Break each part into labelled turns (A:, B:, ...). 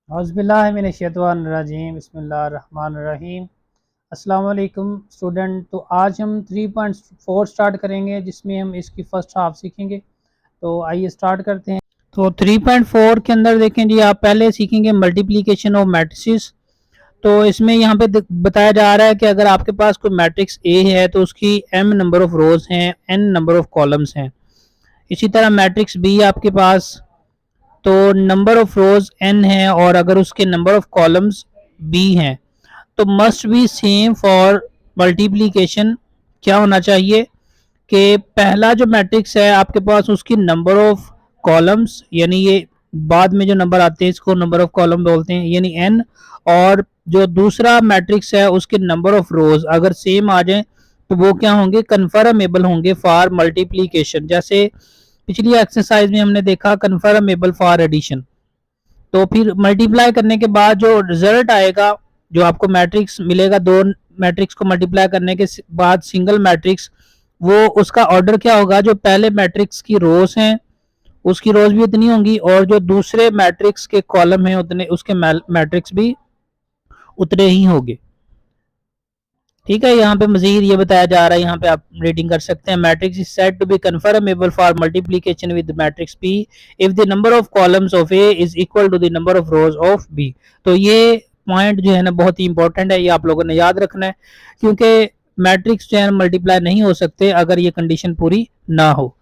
A: औज़ुबिल्लाहिमिनश्शैतानिर्रजीम बिस्मिल्लाहिर्रहमानिर्रहीम। अस्सलाम वालेकुम स्टूडेंट। तो आज हम 3.4 स्टार्ट करेंगे जिसमें हम इसकी फ़र्स्ट हाफ सीखेंगे। तो आइए स्टार्ट करते हैं। तो 3.4 के अंदर देखें जी, आप पहले सीखेंगे मल्टीप्लिकेशन ऑफ मैट्रिसेस। तो इसमें यहाँ पे बताया जा रहा है कि अगर आपके पास कोई मैट्रिक्स ए है तो उसकी m नंबर ऑफ रोज हैं, n नंबर ऑफ कॉलम्स हैं। इसी तरह मैट्रिक्स बी आपके पास, तो नंबर ऑफ रोज n है और अगर उसके नंबर ऑफ कॉलम्स b हैं तो must be same for multiplication. क्या होना चाहिए कि पहला जो मैट्रिक्स है आपके पास उसकी नंबर ऑफ कॉलम्स, यानी ये बाद में जो नंबर आते हैं इसको नंबर ऑफ कॉलम बोलते हैं, यानी n, और जो दूसरा मैट्रिक्स है उसके नंबर ऑफ रोज अगर सेम आ जाए तो वो क्या होंगे, कन्फर्मेबल होंगे फॉर मल्टीप्लिकेशन। जैसे पिछली एक्सरसाइज में हमने देखा कन्फर्मेबल फॉर एडिशन। तो फिर मल्टीप्लाई करने के बाद जो रिजल्ट आएगा, जो आपको मैट्रिक्स मिलेगा, दो मैट्रिक्स को मल्टीप्लाई करने के बाद सिंगल मैट्रिक्स, वो उसका ऑर्डर क्या होगा, जो पहले मैट्रिक्स की रोज हैं उसकी रोज भी उतनी होंगी और जो दूसरे मैट्रिक्स के कॉलम हैं उतने उसके मैट्रिक्स भी उतने ही होंगे। ठीक है, यहाँ पे मजीद ये बताया जा रहा है, यहाँ पे आप रीडिंग कर सकते हैं। Matrix is said to be conformable for multiplication with matrix P if the number of columns of A is equal to the number of rows of B. तो ये पॉइंट जो है ना बहुत ही इंपॉर्टेंट है, ये आप लोगों ने याद रखना है, क्योंकि मैट्रिक्स जो है मल्टीप्लाई नहीं हो सकते अगर ये कंडीशन पूरी ना हो।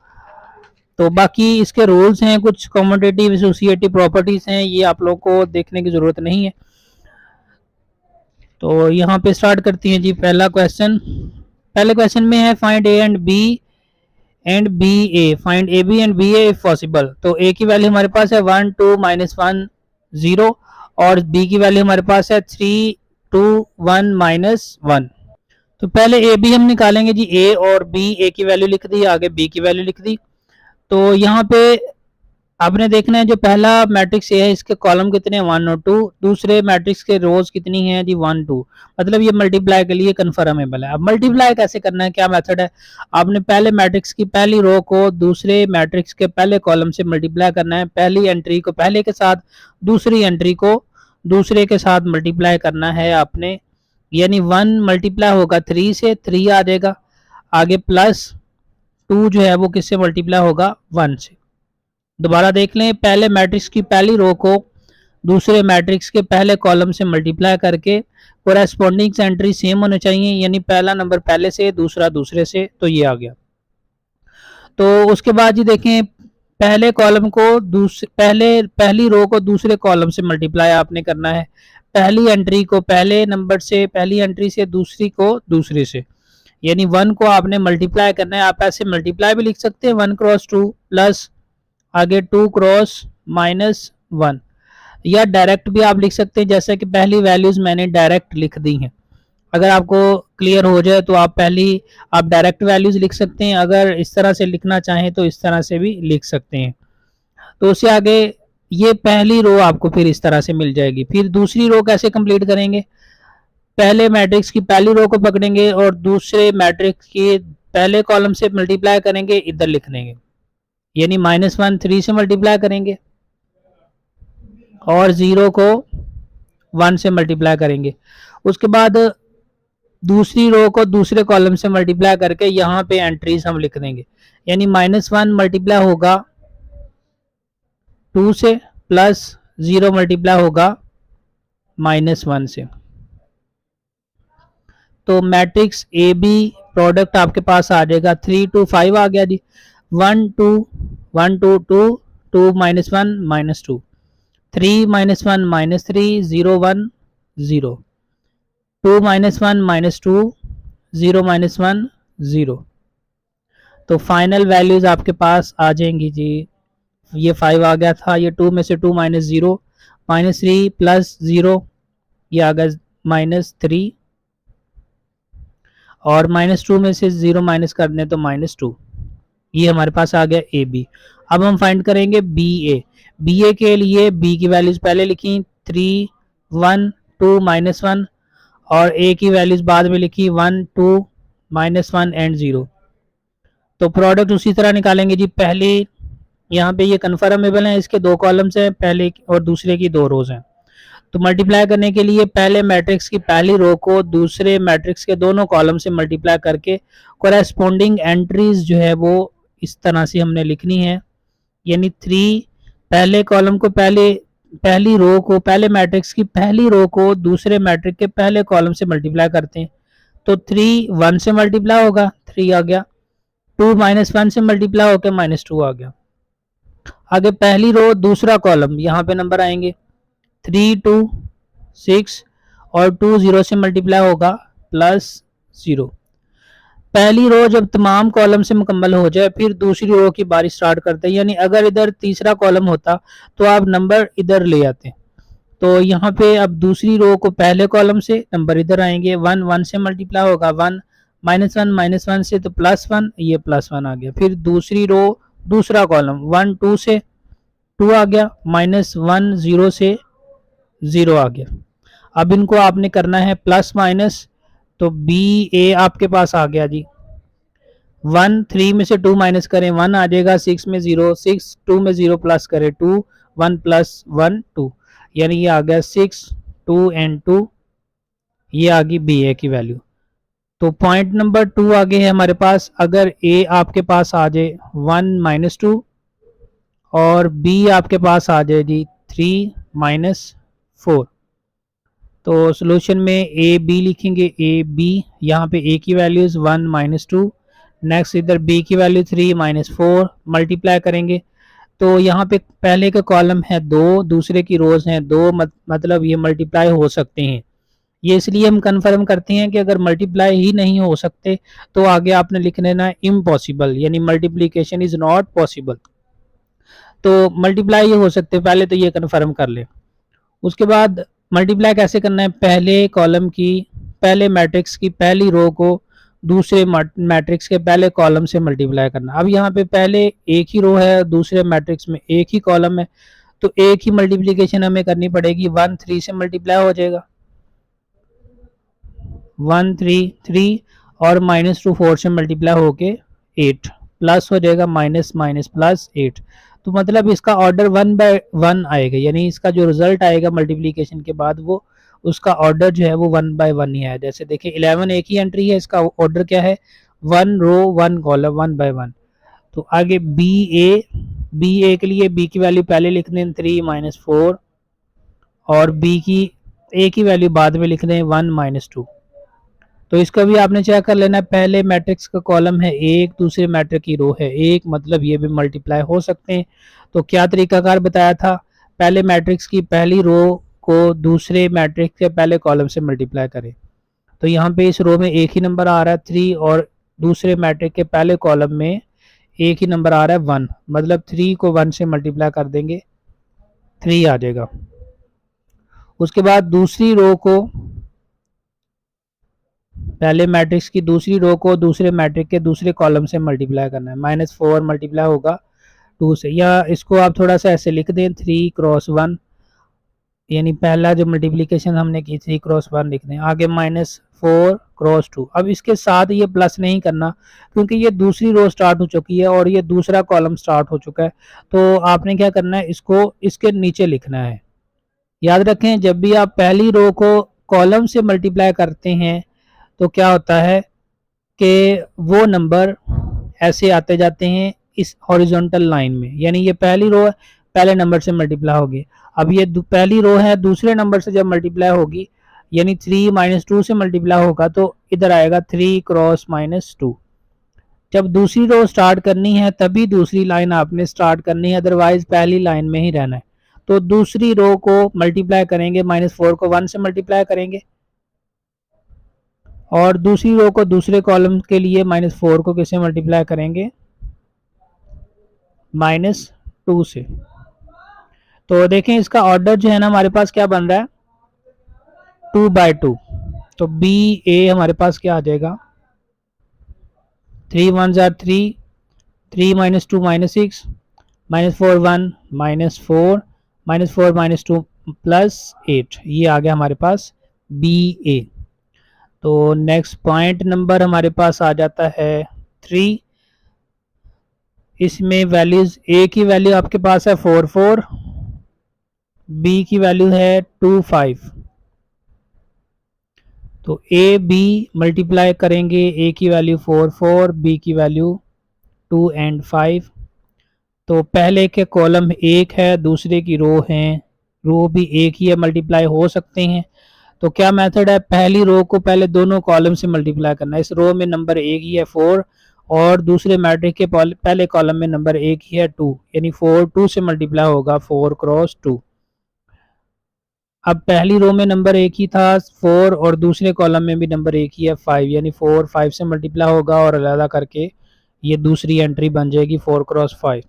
A: तो बाकी इसके रूल्स हैं, कुछ कॉम्यूटेटिव एसोसिएटिव प्रॉपर्टीज हैं, ये आप लोग को देखने की जरूरत नहीं है। तो यहाँ पे स्टार्ट करती हैं जी। पहला क्वेश्चन, पहले क्वेश्चन में है find A and B A, find A B and B A if possible. तो ए की वैल्यू हमारे पास है 1 2 -1 0 और बी की वैल्यू हमारे पास है 3 2 1 -1। तो पहले ए बी हम निकालेंगे जी। ए और बी, ए की वैल्यू लिख दी, आगे बी की वैल्यू लिख दी। तो यहाँ पे आपने देखना है जो पहला मैट्रिक्स ए है इसके कॉलम कितने हैं, 1 और 2, दूसरे मैट्रिक्स के रोज कितनी हैं जी, 1 2, मतलब ये मल्टीप्लाई के लिए कन्फर्मेबल है। अब मल्टीप्लाई कैसे करना है, क्या मेथड है, आपने पहले मैट्रिक्स की पहली रो को दूसरे मैट्रिक्स के पहले कॉलम से मल्टीप्लाई करना है, पहली एंट्री को पहले के साथ, दूसरी एंट्री को दूसरे के साथ मल्टीप्लाई करना है आपने। यानी 1 मल्टीप्लाई होगा 3 से, 3 आ जाएगा, आगे प्लस 2 जो है वो किससे मल्टीप्लाई होगा, 1 से। दोबारा देख लें, पहले मैट्रिक्स की पहली रो को दूसरे मैट्रिक्स के पहले कॉलम से मल्टीप्लाई करके कोरेस्पोंडिंग एंट्री सेम होने चाहिए, यानी पहला नंबर पहले से, दूसरा दूसरे से, तो ये आ गया। तो उसके बाद जी देखें, पहले कॉलम को पहली रो को दूसरे कॉलम से मल्टीप्लाई आपने करना है, पहली एंट्री को पहले नंबर से, पहली एंट्री से, दूसरी को दूसरे से, यानी 1 को आपने मल्टीप्लाई करना है। आप ऐसे मल्टीप्लाई भी लिख सकते हैं, 1 क्रॉस 2 प्लस आगे 2 क्रॉस -1, या डायरेक्ट भी आप लिख सकते हैं, जैसे कि पहली वैल्यूज मैंने डायरेक्ट लिख दी हैं। अगर आपको क्लियर हो जाए तो आप डायरेक्ट वैल्यूज लिख सकते हैं, अगर इस तरह से लिखना चाहें तो इस तरह से भी लिख सकते हैं। तो उससे आगे ये पहली रो आपको फिर इस तरह से मिल जाएगी। फिर दूसरी रो कैसे कंप्लीट करेंगे, पहले मैट्रिक्स की पहली रो को पकड़ेंगे और दूसरे मैट्रिक्स के पहले कॉलम से मल्टीप्लाई करेंगे, इधर लिख देंगे, यानी -1 3 से मल्टीप्लाई करेंगे और 0 को 1 से मल्टीप्लाई करेंगे। उसके बाद दूसरी रो को दूसरे कॉलम से मल्टीप्लाई करके यहाँ पे एंट्रीज हम लिख देंगे, यानी -1 मल्टीप्लाई होगा 2 से, प्लस 0 मल्टीप्लाई होगा -1 से। तो मैट्रिक्स ए बी प्रोडक्ट आपके पास आ जाएगा 3 2 5 आ गया जी। 1 2 1 2 2 2 -1 -2, 3 -1 -3 0 1 0, 2 -1 -2 0 -1 0। तो फाइनल वैल्यूज आपके पास आ जाएंगी जी। ये 5 आ गया था, ये 2 में से 2 -0 -3 प्लस 0, ये आ गया -3, और -2 में से 0 माइनस कर दें तो -2, ये हमारे पास आ गया ए बी। अब हम फाइंड करेंगे बी ए। बी ए के लिए बी की वैल्यूज पहले लिखी 3 1 2 -1 और ए की वैल्यूज बाद में लिखी 1 2 -1 एंड 0। तो प्रोडक्ट उसी तरह निकालेंगे जी। पहली यहाँ पे ये कन्फर्मेबल है, इसके 2 कॉलम्स हैं, पहले और दूसरे की 2 रोज हैं। तो मल्टीप्लाई करने के लिए पहले मैट्रिक्स की पहली रो को दूसरे मैट्रिक्स के दोनों कॉलम से मल्टीप्लाई करके कोरेस्पोंडिंग एंट्रीज जो है वो इस तरह से हमने लिखनी है, यानी 3 पहले कॉलम को पहली रो को पहले मैट्रिक्स की पहली रो को दूसरे मैट्रिक्स के पहले कॉलम से मल्टीप्लाई करते हैं। तो 3 1 से मल्टीप्लाई होगा, 3 आ गया। 2 -1 से मल्टीप्लाई होकर -2 आ गया। आगे पहली रो दूसरा कॉलम, यहाँ पे नंबर आएंगे 3 2 6 और 2 0 से मल्टीप्लाई होगा +0। पहली रो जब तमाम कॉलम से मुकम्मल हो जाए फिर दूसरी रो की बारी स्टार्ट करते हैं, यानी अगर इधर तीसरा कॉलम होता तो आप नंबर इधर ले आते। तो यहाँ पे अब दूसरी रो को पहले कॉलम से नंबर इधर आएंगे, 1 1 से मल्टीप्लाई होगा 1 -1 से तो +1, ये +1 आ गया। फिर दूसरी रो दूसरा कॉलम 1 2 से 2 आ गया, -1 0 से 0 आ गया। अब इनको आपने करना है प्लस माइनस, तो बी ए आपके पास आ गया जी। 1 3 में से 2 माइनस करें 1 आ जाएगा, 6 में 0 6, 2 में 0 प्लस करें 2, 1 + 1 2, यानी ये आ गया 6 2 एंड 2, ये आ गई बी ए की वैल्यू। तो पॉइंट नंबर 2 आगे है हमारे पास। अगर ए आपके पास आ जाए 1 - 2 और बी आपके पास आ जाए जी 3 - 4, तो सॉल्यूशन में ए बी लिखेंगे, ए बी, यहाँ पे ए की वैल्यूज 1 - 2, नेक्स्ट इधर बी की वैल्यू 3 - 4, मल्टीप्लाई करेंगे तो यहाँ पे पहले का कॉलम है 2, दूसरे की रोज हैं 2, मतलब ये मल्टीप्लाई हो सकते हैं। ये इसलिए हम कंफर्म करते हैं कि अगर मल्टीप्लाई ही नहीं हो सकते तो आगे आपने लिख लेना इम्पॉसिबल, यानी मल्टीप्लीकेशन इज नॉट पॉसिबल। तो मल्टीप्लाई ये हो सकते, पहले तो ये कंफर्म कर ले। उसके बाद मल्टीप्लाई कैसे करना है, पहले कॉलम की पहले मैट्रिक्स की पहली रो को दूसरे मैट्रिक्स के पहले कॉलम से मल्टीप्लाई करना। अब यहाँ पे पहले एक ही रो है, दूसरे मैट्रिक्स में एक ही कॉलम है, तो एक ही मल्टीप्लिकेशन हमें करनी पड़ेगी। 1 3 से मल्टीप्लाई हो जाएगा, 1 3 3 और -2 4 से मल्टीप्लाई होके 8 प्लस हो जाएगा, माइनस माइनस प्लस 8। तो मतलब इसका ऑर्डर 1/1 आएगा, यानी इसका जो रिजल्ट आएगा मल्टीप्लिकेशन के बाद वो उसका ऑर्डर जो है वो 1/1 ही है। जैसे देखिए 11 एक ही एंट्री है, इसका ऑर्डर क्या है 1 रो 1 कॉलम 1/1। तो आगे बी ए के लिए बी की वैल्यू पहले लिख दें 3 - 4 और बी की ए की वैल्यू बाद में लिख दें 1 - 2। तो इसका भी आपने चेक कर लेना है, पहले मैट्रिक्स का कॉलम है एक, दूसरे मैट्रिक्स की रो है एक, मतलब ये भी मल्टीप्लाई हो सकते हैं। तो क्या तरीकाकार बताया था, पहले मैट्रिक्स की पहली रो को दूसरे मैट्रिक्स के पहले कॉलम से मल्टीप्लाई करें। तो यहाँ पे इस रो में एक ही नंबर आ रहा है 3 और दूसरे मैट्रिक्स के पहले कॉलम में एक ही नंबर आ रहा है 1, मतलब 3 को 1 से मल्टीप्लाई कर देंगे 3 आ जाएगा। उसके बाद दूसरी रो को पहले मैट्रिक्स की दूसरी रो को दूसरे मैट्रिक्स के दूसरे कॉलम से मल्टीप्लाई करना है, -4 मल्टीप्लाई होगा 2 से, या इसको आप थोड़ा सा ऐसे लिख दें 3 × 1, यानी पहला जो मल्टीप्लिकेशन हमने की 3 × 1 लिख दें। आगे -4 × 2, अब इसके साथ ये प्लस नहीं करना क्योंकि ये दूसरी रो स्टार्ट हो चुकी है और ये दूसरा कॉलम स्टार्ट हो चुका है। तो आपने क्या करना है, इसको इसके नीचे लिखना है। याद रखें जब भी आप पहली रो को कॉलम से मल्टीप्लाई करते हैं तो क्या होता है कि वो नंबर ऐसे आते जाते हैं इस हॉरिजॉन्टल लाइन में, यानी ये पहली रो है पहले नंबर से मल्टीप्लाई होगी। अब ये पहली रो है दूसरे नंबर से जब मल्टीप्लाई होगी, यानी 3 - 2 से मल्टीप्लाई होगा तो इधर आएगा 3 × -2। जब दूसरी रो स्टार्ट करनी है तभी दूसरी लाइन आपने स्टार्ट करनी है, अदरवाइज पहली लाइन में ही रहना है। तो दूसरी रो को मल्टीप्लाई करेंगे, -4 को 1 से मल्टीप्लाई करेंगे और दूसरी रो को दूसरे कॉलम के लिए -4 को किससे मल्टीप्लाई करेंगे, -2 से। तो देखें इसका ऑर्डर जो है ना हमारे पास क्या बन रहा है 2/2। तो बी ए हमारे पास क्या आ जाएगा 3 1 = 3, 3 - 2 -6, -4 1, -4, -4 - 2 +8, ये आ गया हमारे पास बी ए। तो नेक्स्ट पॉइंट नंबर हमारे पास आ जाता है 3। इसमें वैल्यूज ए की वैल्यू आपके पास है 4 4, बी की वैल्यू है 2 5, तो ए बी मल्टीप्लाई करेंगे, ए की वैल्यू 4 4, बी की वैल्यू 2 एंड 5। तो पहले के कॉलम एक है, दूसरे की रो है, रो भी एक ही है, मल्टीप्लाई हो सकते हैं। तो क्या मेथड है, पहली रो को पहले दोनों कॉलम से मल्टीप्लाई करना है। इस रो में नंबर एक ही है 4 और दूसरे मैट्रिक्स के पहले कॉलम में नंबर एक ही है 2, यानी 4 2 से मल्टीप्लाई होगा 4 क्रॉस 2। अब पहली रो में नंबर एक ही था 4 और दूसरे कॉलम में भी नंबर एक ही है 5, यानी 4 5 से मल्टीप्लाई होगा और अलग करके ये दूसरी एंट्री बन जाएगी 4 क्रॉस 5।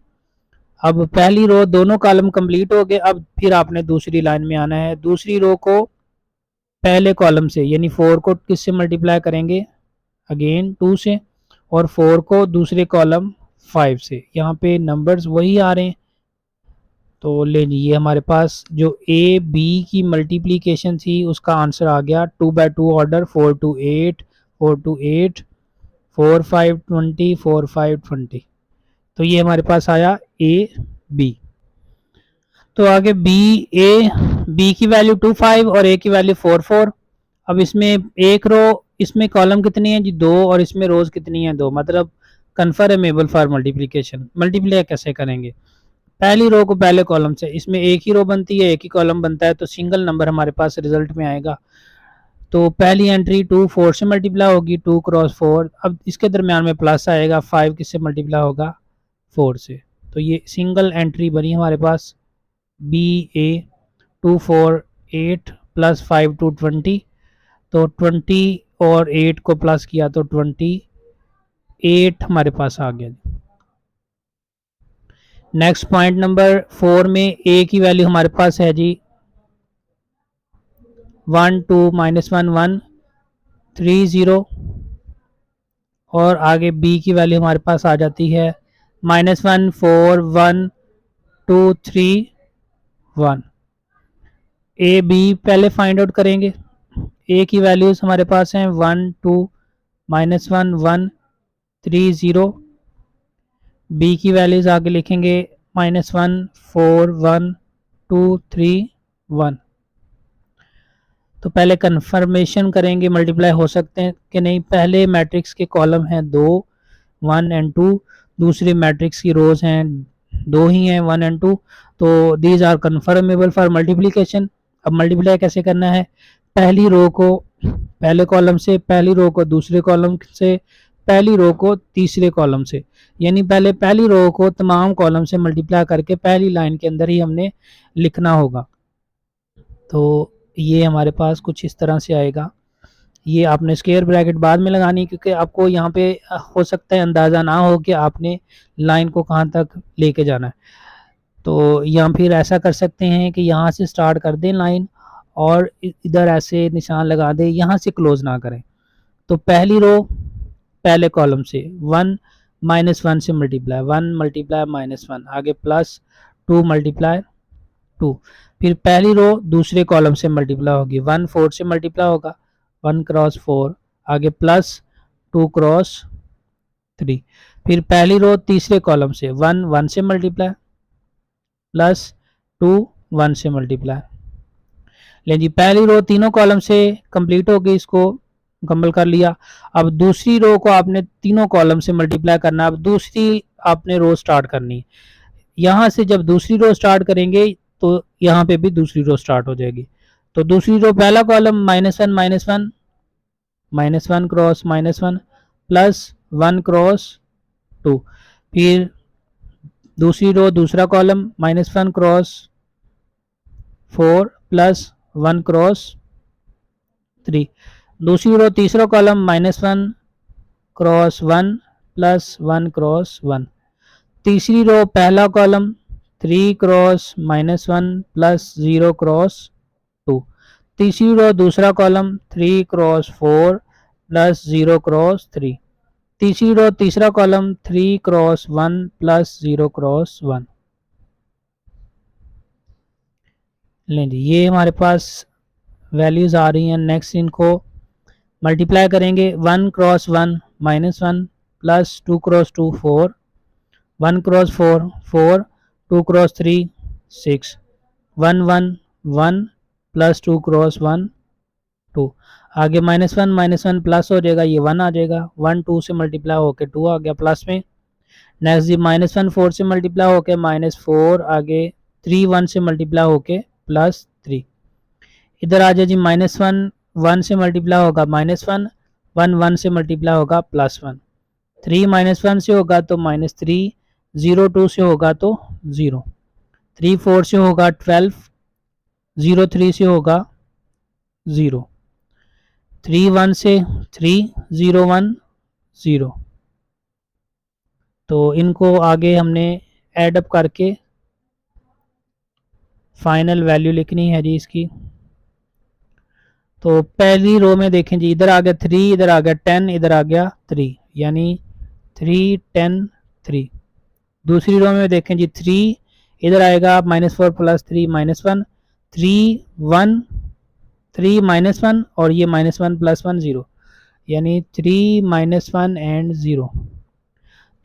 A: अब पहली रो दोनों कॉलम कंप्लीट हो गए, अब फिर आपने दूसरी लाइन में आना है। दूसरी रो को पहले कॉलम से यानी 4 को किससे मल्टीप्लाई करेंगे, अगेन 2 से, और 4 को दूसरे कॉलम 5 से। यहाँ पे नंबर्स वही आ रहे हैं। तो ले लीजिए, हमारे पास जो ए बी की मल्टीप्लिकेशन थी उसका आंसर आ गया 2 बाई 2 ऑर्डर, 4 2 8, 4 2 8, 4 5 20, 4 5 20। तो ये हमारे पास आया ए बी। तो आगे बी की वैल्यू 2 5 और ए की वैल्यू 4 4। अब इसमें एक रो, इसमें कॉलम कितनी है जी 2 और इसमें रोज कितनी है 2, मतलब कन्फर्मेबल फॉर मल्टीप्लिकेशन। मल्टीप्लाई कैसे करेंगे, पहली रो को पहले कॉलम से, इसमें एक ही रो बनती है एक ही कॉलम बनता है, तो सिंगल नंबर हमारे पास रिजल्ट में आएगा। तो पहली एंट्री 2 4 से मल्टीप्लाई होगी, 2 क्रॉस 4। अब इसके दरमियान में प्लस आएगा, 5 किससे मल्टीप्लाई होगा 4 से। तो ये सिंगल एंट्री बनी हमारे पास बी ए 2 4 8 प्लस 5 2 20। तो 20 और 8 को प्लस किया तो 28 हमारे पास आ गया। नेक्स्ट पॉइंट नंबर 4 में ए की वैल्यू हमारे पास है जी 1 2 -1 1 3 0, और आगे बी की वैल्यू हमारे पास आ जाती है -1 4 1 2 3 1। ए बी पहले फाइंड आउट करेंगे। ए की वैल्यूज हमारे पास हैं 1 2 -1 1 3 0। बी की वैल्यूज आगे लिखेंगे -1 4 1 2 3 1। तो पहले कंफर्मेशन करेंगे मल्टीप्लाई हो सकते हैं कि नहीं। पहले मैट्रिक्स के कॉलम हैं 2 1 एंड 2, दूसरे मैट्रिक्स की रोज हैं 2 ही हैं 1 एंड 2, तो these are conformable for multiplication. अब मल्टीप्लाई कैसे करना है, पहली रो को पहले कॉलम से, पहली रो को दूसरे कॉलम से, पहली रो को तीसरे कॉलम से, यानी पहले पहली रो को तमाम कॉलम से मल्टीप्लाई करके पहली लाइन के अंदर ही हमने लिखना होगा। तो ये हमारे पास कुछ इस तरह से आएगा। ये आपने स्क्वायर ब्रैकेट बाद में लगानी, क्योंकि आपको यहाँ पे हो सकता है अंदाज़ा ना हो कि आपने लाइन को कहाँ तक लेके जाना है। तो यहाँ फिर ऐसा कर सकते हैं कि यहाँ से स्टार्ट कर दें लाइन और इधर ऐसे निशान लगा दें, यहाँ से क्लोज ना करें। तो पहली रो पहले कॉलम से 1 -1 से मल्टीप्लाई, 1 मल्टीप्लाई -1, आगे प्लस 2 मल्टीप्लाई 2। फिर पहली रो दूसरे कॉलम से मल्टीप्लाई होगी, 1 4 से मल्टीप्लाई होगा, 1 क्रॉस 4, आगे प्लस 2 क्रॉस 3। फिर पहली रो तीसरे कॉलम से 1 1 से मल्टीप्लाई प्लस 2 1 से मल्टीप्लाई। लेकिन जी पहली रो तीनों कॉलम से कंप्लीट हो गई, इसको मुकम्मल कर लिया। अब दूसरी रो को आपने तीनों कॉलम से मल्टीप्लाई करना। अब दूसरी आपने रो स्टार्ट करनी है। यहाँ से जब दूसरी रो स्टार्ट करेंगे तो यहाँ पे भी दूसरी रो स्टार्ट हो जाएगी। तो दूसरी रो पहला कॉलम -1 -1 क्रॉस -1 प्लस 1 क्रॉस 2। फिर दूसरी रो दूसरा कॉलम -1 क्रॉस 4 प्लस 1 क्रॉस 3। दूसरी रो तीसरा कॉलम -1 क्रॉस 1 प्लस 1 क्रॉस 1। तीसरी रो पहला कॉलम 3 क्रॉस -1 प्लस 0 क्रॉस 2। तीसरी रो दूसरा कॉलम 3 क्रॉस 4 प्लस 0 क्रॉस 3। तीसरी रो तीसरा कॉलम 3 क्रॉस 1 प्लस 0 क्रॉस 1। लें जी, ये हमारे पास वैल्यूज आ रही हैं। नेक्स्ट इनको मल्टीप्लाई करेंगे, 1 cross 1 -1 plus 2 cross 2 4, 1 cross 4 4, 2 cross 3 6, 1 1 1 plus 2 cross 1 2। आगे -1 प्लस हो जाएगा, ये 1 आ जाएगा, 1 2 से मल्टीप्लाई होके 2 आ गया प्लस में। नेक्स्ट जी -1 4 से मल्टीप्लाई होके -4, आगे 3 1 से मल्टीप्लाई होके +3। इधर आ जाए जी -1 1 से मल्टीप्लाई होगा -1, 1 1 से मल्टीप्लाई होगा +1, 3 -1 से होगा तो -3, 0 2 से होगा तो 0, 3 4 से होगा 12, 0 3 से होगा 0, 3 1 से 3, 0 1 0। तो इनको आगे हमने ऐड अप करके फाइनल वैल्यू लिखनी है जी इसकी। तो पहली रो में देखें जी, इधर आ गया 3, इधर आ गया 10, इधर आ गया 3, यानी 3 10 3। दूसरी रो में देखें जी 3, इधर आएगा -4 प्लस 3 -1, 3 1 3 -1 और ये -1 प्लस 1 0, यानी 3 -1 एंड 0।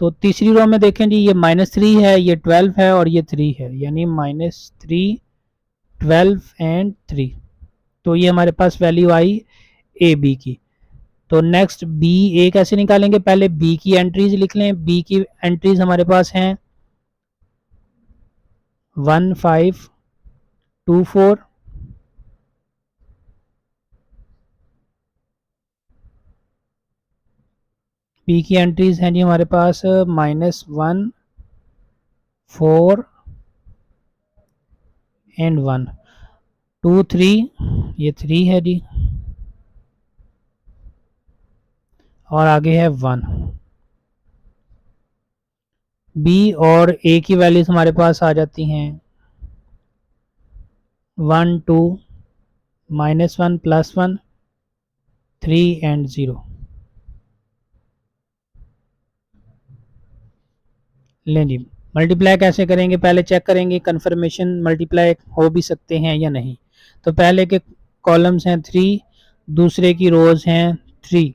A: तो तीसरी रो में देखें जी, ये -3 है, ये 12 है और ये 3 है, यानी -3 12 एंड 3। तो ये हमारे पास वैल्यू आई ए बी की। तो नेक्स्ट बी ए कैसे निकालेंगे, पहले बी की एंट्रीज लिख लें। बी की एंट्रीज हमारे पास हैं 1 5 2 4, बी की एंट्रीज हैं जी हमारे पास -1 4 एंड 1 2 3, ये 3 है जी, और आगे है 1। बी और ए की वैल्यूज हमारे पास आ जाती हैं 1 2 -1 प्लस 1 3 एंड 0। लें जी, मल्टीप्लाई कैसे करेंगे, पहले चेक करेंगे कन्फर्मेशन मल्टीप्लाई हो भी सकते हैं या नहीं। तो पहले के कॉलम्स हैं 3, दूसरे की रोज हैं 3,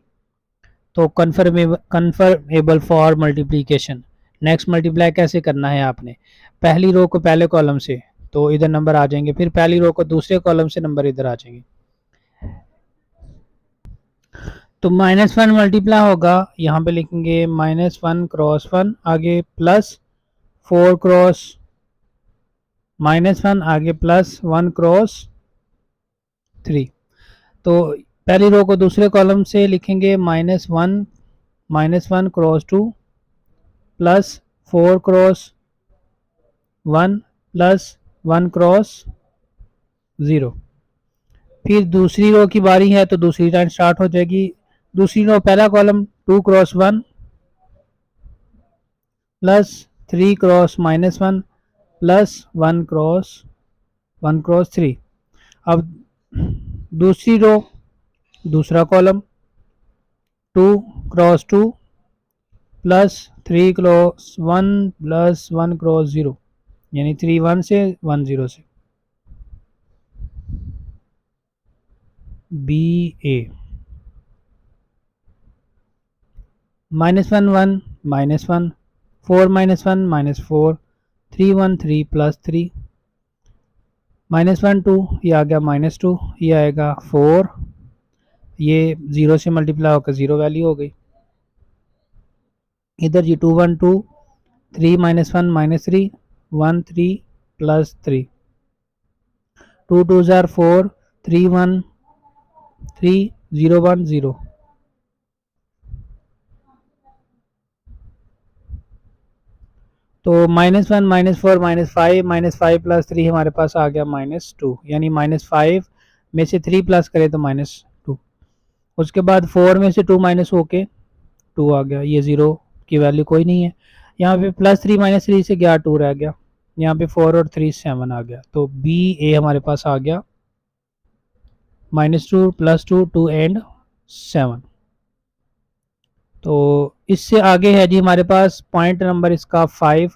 A: तो conformable for multiplication. Next multiply कैसे करना है आपने, पहली रो को पहले कॉलम से तो इधर नंबर आ जाएंगे, फिर पहली रो को दूसरे कॉलम से नंबर इधर आ जाएंगे। तो -1 मल्टीप्लाई होगा, यहाँ पे लिखेंगे -1 क्रॉस 1, आगे +4 क्रॉस -1, आगे +1 क्रॉस 3। तो पहली रो को दूसरे कॉलम से लिखेंगे -1 क्रॉस 2 +4 क्रॉस 1 +1 क्रॉस 0। फिर दूसरी रो की बारी है तो दूसरी लाइन स्टार्ट हो जाएगी। दूसरी रो पहला कॉलम 2 क्रॉस 1 +3 क्रॉस -1 +1 क्रॉस 3। अब दूसरी रो दूसरा कॉलम 2 क्रॉस 2 +3 क्रॉस 1 +1 क्रॉस 0, यानी 3 1 से 1 0 से। बी ए -1 1 -1 4 -1 -4 3 1 3 +3 -1 2, ये आ गया -2, ये आएगा 4, ये 0 से मल्टीप्लाई होकर 0 वैल्यू हो गई। इधर जी 2 1 2 3 -1 -3 1 3 +3 2 2 4 3 1 3 0 1 0। तो -1 -4 -5 +3 हमारे पास आ गया -2, यानी -5 में से 3 प्लस करें तो -2। उसके बाद 4 में से 2 माइनस होके 2 आ गया, ये 0 की वैल्यू कोई नहीं है। यहाँ पे +3 -3 से गया 2 रह गया, यहाँ पे 4 और 3 7 आ गया। तो बी ए हमारे पास आ गया -2 +2 2 एंड 7। तो इससे आगे है जी हमारे पास पॉइंट नंबर इसका 5।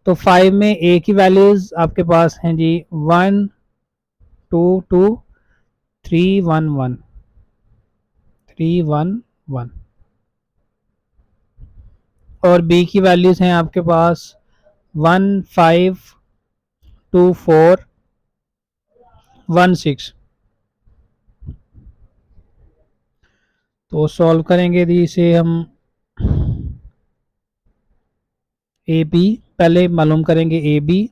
A: तो 5 में ए की वैल्यूज आपके पास हैं जी 1 2 2 3 1 1 3 1 1, और बी की वैल्यूज हैं आपके पास 1 5 2 4 16। तो सॉल्व करेंगे जी इसे हम ए बी, पहले मालूम करेंगे ए बी।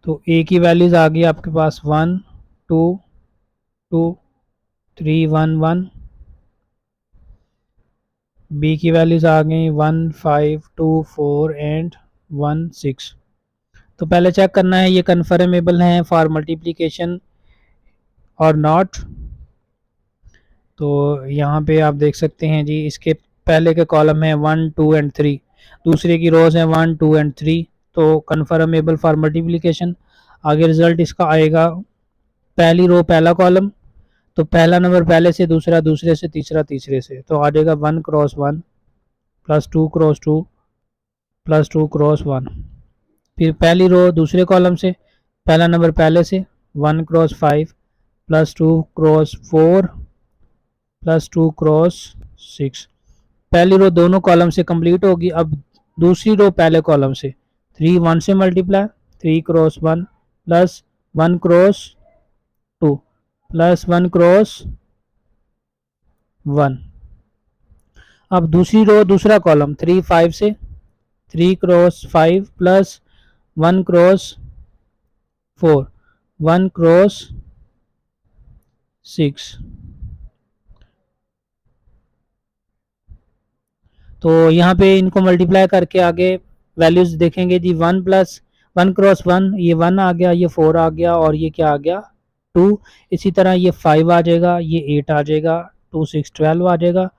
A: तो ए की वैल्यूज आ गई आपके पास 1 2 2 3 1 1। बी की वैल्यूज आ गई 1 5 2 4 एंड 1 6। तो पहले चेक करना है ये कन्फर्मेबल हैं फॉर मल्टीप्लिकेशन और नॉट। तो यहाँ पे आप देख सकते हैं जी इसके पहले के कॉलम है 1 2 एंड 3, दूसरे की रोज है 1 2 एंड 3। तो कन्फर्मेबल फॉर मल्टीप्लिकेशन। आगे रिजल्ट इसका आएगा पहली रो पहला कॉलम, तो पहला नंबर पहले से, दूसरा दूसरे से, तीसरा तीसरे से। तो आ जाएगा 1 cross 1 plus 2 cross 2 plus 2 cross 1। फिर पहली रो दूसरे कॉलम से, पहला नंबर पहले से 1 cross 5 plus 2 cross 4 plus 2 cross 6। पहली रो दोनों कॉलम से कंप्लीट होगी। अब दूसरी रो पहले कॉलम से 3 1 से multiply, 3 cross 1 plus 1 cross 2 plus 1 cross 1। अब दूसरी रो दूसरा कॉलम 3 5 से, 3 क्रॉस 5 प्लस 1 क्रॉस 4 1 क्रॉस 6। तो यहाँ पे इनको मल्टीप्लाई करके आगे वैल्यूज देखेंगे जी 1 प्लस 1 क्रॉस 1, ये 1 आ गया, ये 4 आ गया और ये क्या आ गया 2। इसी तरह ये 5 आ जाएगा, ये 8 आ जाएगा, 2 6 12 आ जाएगा,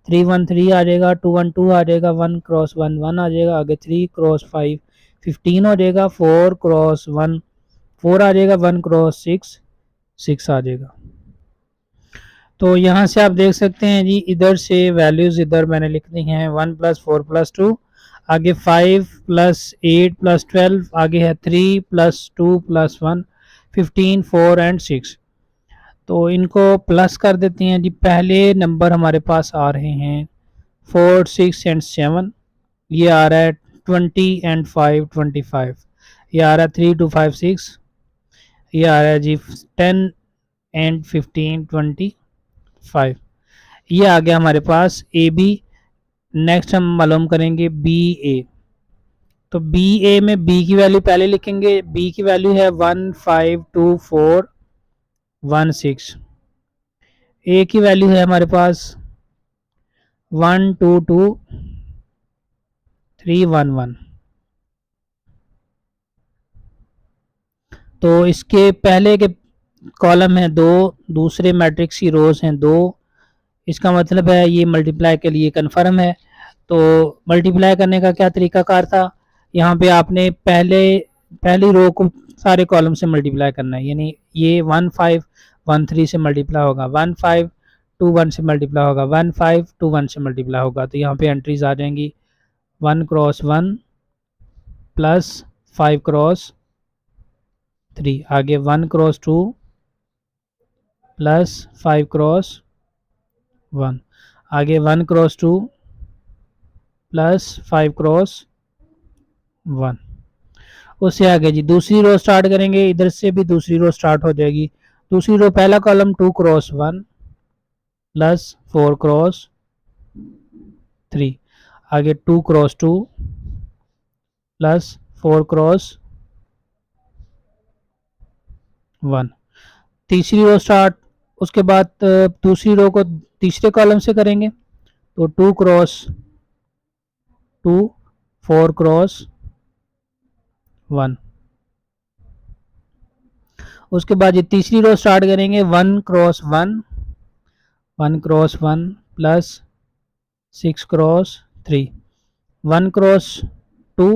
A: 3 1 3 आ जाएगा, 2 1 2 आ जाएगा, 1 क्रॉस 1 1 आ जाएगा, आगे 3 क्रॉस 5 15 हो जाएगा, 4 क्रॉस 1 4 आ जाएगा, 1 क्रॉस 6 6 आ जाएगा। तो यहाँ से आप देख सकते हैं जी इधर से वैल्यूज इधर मैंने लिख दी हैं 1 प्लस 4 प्लस 2, आगे 5 प्लस 8 प्लस 12, आगे है 3 प्लस 2 प्लस 1 15 4 एंड 6। तो इनको प्लस कर देते हैं जी। पहले नंबर हमारे पास आ रहे हैं 4 6 एंड 7, ये आ रहा है 20 एंड 5 25, ये आ रहा है 3 2 5 6, ये आ रहा है जी 10 एंड 15 25। ये आ गया हमारे पास ए बी। नेक्स्ट हम मालूम करेंगे बी ए। तो बी ए में बी की वैल्यू पहले लिखेंगे। बी की वैल्यू है 1 5 2 4 1 6। ए की वैल्यू है हमारे पास 1 2 2 3 1 1। तो इसके पहले के कॉलम है 2, दूसरे मैट्रिक्स की रोज हैं 2। इसका मतलब है ये मल्टीप्लाई के लिए कन्फर्म है। तो मल्टीप्लाई करने का क्या तरीकाकार था, यहाँ पे आपने पहली रो को सारे कॉलम से मल्टीप्लाई करना है। यानी ये 1 5 1 3 से मल्टीप्लाई होगा, 1 5 2 1 से मल्टीप्लाई होगा, 1 5 2 1 से मल्टीप्लाई होगा। तो यहाँ पे एंट्रीज आ जाएंगी 1 क्रॉस 1 प्लस 5 क्रॉस 3, आगे 1 क्रॉस 2 प्लस 5 क्रॉस 1, आगे 1 क्रॉस 2 प्लस 5 क्रॉस 1। उससे आगे जी दूसरी रो स्टार्ट करेंगे, इधर से भी दूसरी रो स्टार्ट हो जाएगी। दूसरी रो पहला कॉलम 2 क्रॉस 1 प्लस 4 क्रॉस 3, आगे 2 क्रॉस 2 प्लस 4 क्रॉस 1। तीसरी रो स्टार्ट, उसके बाद दूसरी रो को तीसरे कॉलम से करेंगे। तो 2 क्रॉस 2 4 क्रॉस 1। उसके बाद ये तीसरी रो स्टार्ट करेंगे 1 cross 1 1 cross 1 plus 6 cross 3, 1 cross 2।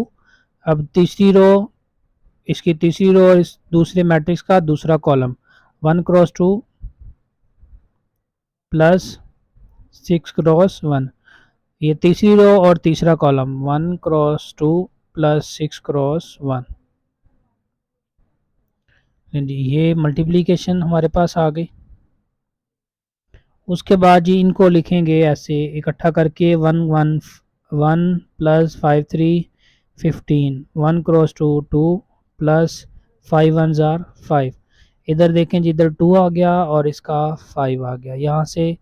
A: अब तीसरी रो, इसकी तीसरी रो और इस दूसरे मैट्रिक्स का दूसरा कॉलम 1 क्रॉस 2 प्लस 6 क्रॉस 1। ये तीसरी रो और तीसरा कॉलम 1 क्रॉस 2 प्लस 6 क्रॉस 1। ये मल्टीप्लिकेशन हमारे पास आ गई। उसके बाद जी इनको लिखेंगे ऐसे इकट्ठा करके 1 1 1 प्लस 5 3 15, 1 क्रॉस 2 2 प्लस 5 1 जार 5। इधर देखें जी, इधर 2 आ गया और इसका 5 आ गया। यहाँ से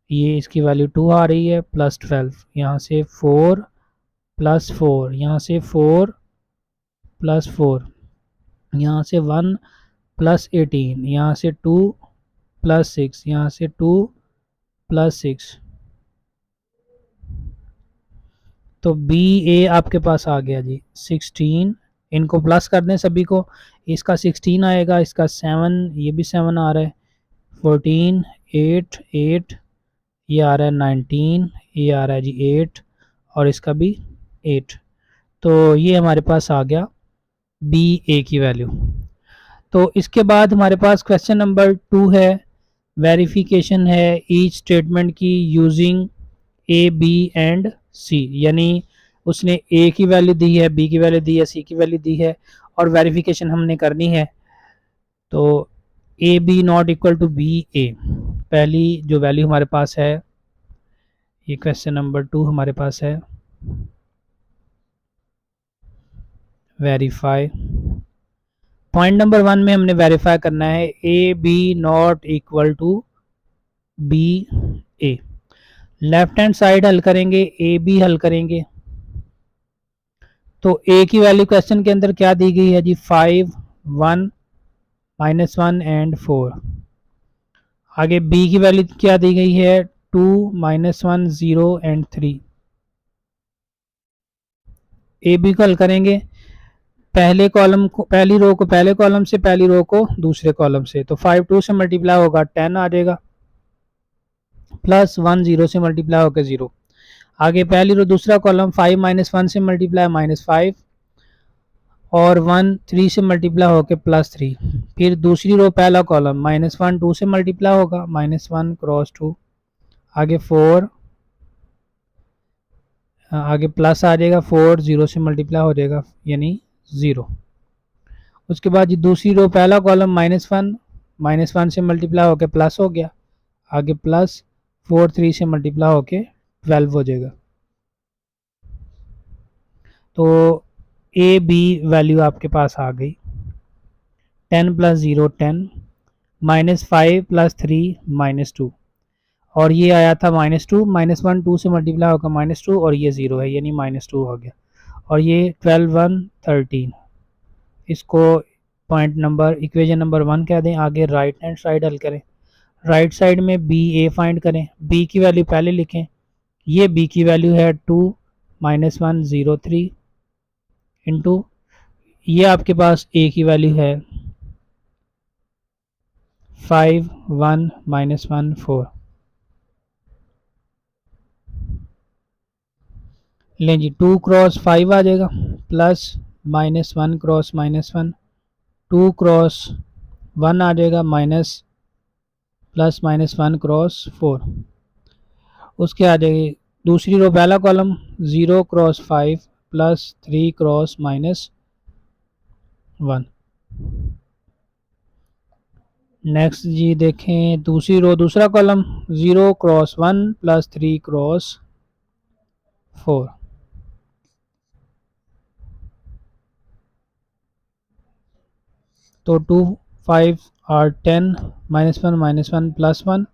A: ये इसकी वैल्यू 2 आ रही है, प्लस 12, यहाँ से 4 प्लस 4, यहाँ से 4 प्लस 4, यहाँ से 1 प्लस 18, यहाँ से 2 प्लस 6, यहाँ से 2 प्लस 6। तो बी ए आपके पास आ गया जी 16। इनको प्लस कर दें सभी को, इसका 16 आएगा, इसका 7, ये भी 7 आ रहा है, 14 8 8, ये आ रहा है 19, ये आ रहा है जी 8 और इसका भी 8। तो ये हमारे पास आ गया बी ए की वैल्यू। तो इसके बाद हमारे पास क्वेश्चन नंबर 2 है, वेरिफिकेशन है ईच स्टेटमेंट की यूजिंग ए बी एंड सी। यानी उसने ए की वैल्यू दी है, बी की वैल्यू दी है, सी की वैल्यू दी है और वेरिफिकेशन हमने करनी है। तो A B not equal to B A, पहली जो वैल्यू हमारे पास है, ये क्वेश्चन नंबर 2 हमारे पास है, वेरीफाई। पॉइंट नंबर 1 में हमने वेरीफाई करना है A B not equal to B A. Left hand side हल करेंगे, ए बी हल करेंगे। तो ए की वैल्यू क्वेश्चन के अंदर क्या दी गई है जी, 5 1 -1 एंड 4। आगे बी की वैल्यू क्या दी गई है, 2 -1 0 एंड 3। ए बी को हल करेंगे, पहले कॉलम को, पहली रो को पहले कॉलम से, पहली रो को दूसरे कॉलम से। तो 5 2 से मल्टीप्लाई होगा 10 आ जाएगा, प्लस 1 0 से मल्टीप्लाई होकर 0। आगे पहली रो दूसरा कॉलम, 5 -1 से मल्टीप्लाई -5 और 1 3 से मल्टीप्लाई होकर +3। फिर दूसरी रो पहला कॉलम, -1 2 से मल्टीप्लाई होगा, -1 क्रॉस 2, आगे 4, आगे प्लस आ जाएगा, 4 0 से मल्टीप्लाई हो जाएगा यानी 0। उसके बाद दूसरी रो पहला कॉलम, -1 से मल्टीप्लाई होकर प्लस हो गया, आगे प्लस 4 3 से मल्टीप्लाई होकर 12 हो जाएगा। तो ए बी वैल्यू आपके पास आ गई, 10 + 0 10, -5 + 3 -2, और ये आया था -2, -1 2 से मल्टीप्लाई होगा -2 और ये 0 है यानी -2 हो गया। और ये 12 1 13, इसको पॉइंट नंबर इक्वेशन नंबर 1 कह दें। आगे राइट हैंड साइड हल करें, राइट साइड में बी ए फाइंड करें, बी की वैल्यू पहले लिखें, ये बी की वैल्यू है 2 -1 0 3 इंटू ये आपके पास ए की वैल्यू है 5 1 -1 4। लें जी, 2 क्रॉस 5 आ जाएगा, प्लस -1 क्रॉस -1, 2 क्रॉस 1 आ जाएगा, माइनस प्लस -1 क्रॉस 4। उसके आ जाएगी दूसरी रो पहला column, 0 cross 5 plus 3 cross -1। Next जी देखें दूसरी रो दूसरा कॉलम, 0 क्रॉस 1 प्लस 3 क्रॉस 4। तो 2 5 are 10, -1 -1 + 1,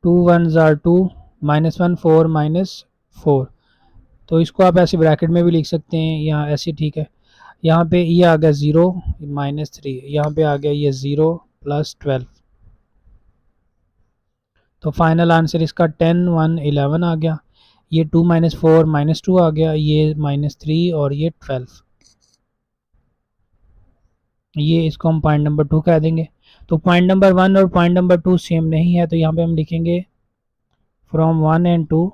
A: 2 1s are 2, -1 4 -4। तो इसको आप ऐसे ब्रैकेट में भी लिख सकते हैं, यहाँ ऐसे ठीक है। यहाँ पे ये आ गया 0 -3, यहाँ पे आ गया ये 0 + 12। तो फाइनल आंसर इसका 10 1 11 आ गया। ये 2 - 4 -2 आ गया, ये -3 और ये 12। ये इसको हम पॉइंट नंबर 2 कह देंगे। तो पॉइंट नंबर 1 और पॉइंट नंबर 2 सेम नहीं है, तो यहाँ पे हम लिखेंगे from 1 and 2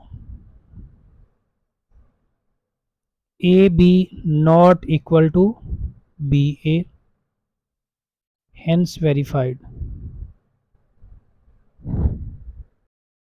A: A B not equal to B A, hence verified।